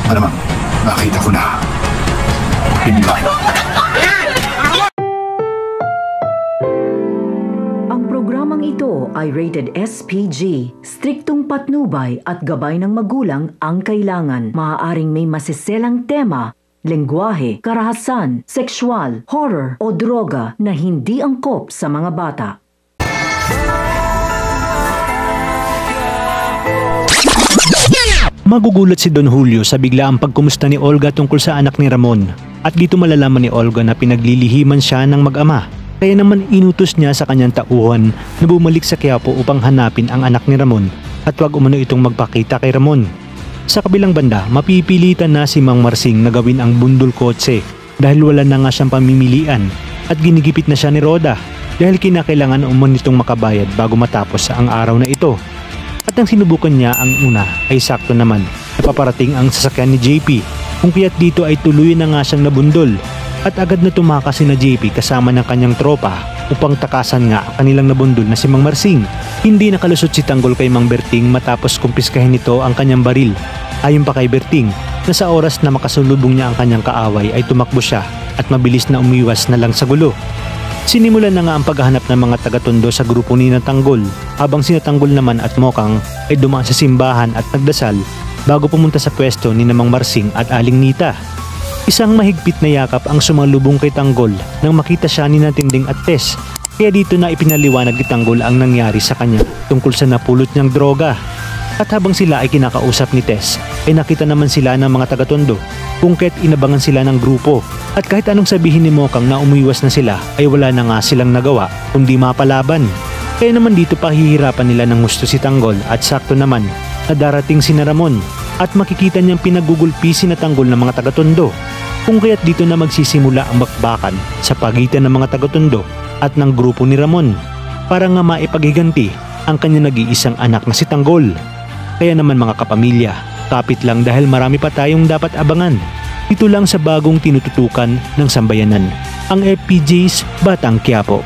Malamang, nakita ko na. Pinlan. Ang programang ito ay rated SPG. Striktong patnubay at gabay ng magulang ang kailangan. Maaaring may masiselang tema, lengguwahe, karahasan, sexual, horror o droga na hindi angkop sa mga bata. Magugulat si Don Julio sa biglaang pagkumusta ni Olga tungkol sa anak ni Ramon, at dito malalaman ni Olga na pinaglilihiman siya ng mag-ama. Kaya naman inutos niya sa kanyang tauhan na bumalik sa Quiapo upang hanapin ang anak ni Ramon at wag umano itong magpakita kay Ramon. Sa kabilang banda, mapipilitan na si Mang Marsing na gawin ang bundol kotse dahil wala na nga siyang pamimilian, at ginigipit na siya ni Roda dahil kinakailangan umano nitong makabayad bago matapos ang araw na ito. At ang sinubukan niya ang una ay sakto naman na paparating ang sasakyan ni JP, kung kaya't dito ay tuloy na nga siyang nabundol at agad na tumakas si na JP kasama ng kanyang tropa upang takasan nga ang kanilang nabundol na si Mang Marsing. Hindi nakalusot si Tanggol kay Mang Berting matapos kumpiskahin nito ang kanyang baril. Ayon pa kay Berting na sa oras na makasulubong niya ang kanyang kaaway ay tumakbo siya at mabilis na umiwas na lang sa gulo. Sinimulan na nga ang paghahanap ng mga taga-Tondo sa grupo ni Tanggol, habang sina Tanggol naman at Mokang ay dumaan sa simbahan at nagdasal bago pumunta sa pwesto ni Mang Marsing at Aling Nita. Isang mahigpit na yakap ang sumalubong kay Tanggol nang makita siya ni Tinding at Tess, kaya dito na ipinaliwanag ni Tanggol ang nangyari sa kanya tungkol sa napulot niyang droga. At habang sila ay kinakausap ni Tess, ay nakita naman sila ng mga taga-Tondo, kung kaya't inabangan sila ng grupo. At kahit anong sabihin ni Mokang na umiwas na sila, ay wala na nga silang nagawa kundi mapalaban. Kaya naman dito pahihirapan nila ng gusto si Tanggol, at sakto naman na darating si Ramon at makikita niyang pinagugulpi si Tanggol ng mga taga-Tondo. Kung kaya't dito na magsisimula ang bakbakan sa pagitan ng mga taga-Tondo at ng grupo ni Ramon para nga maipaghiganti ang kanyang nag-iisang anak na si Tanggol. Kaya naman mga kapamilya, kapit lang dahil marami pa tayong dapat abangan. Ito lang sa bagong tinututukan ng sambayanan, ang FPJ's Batang Quiapo.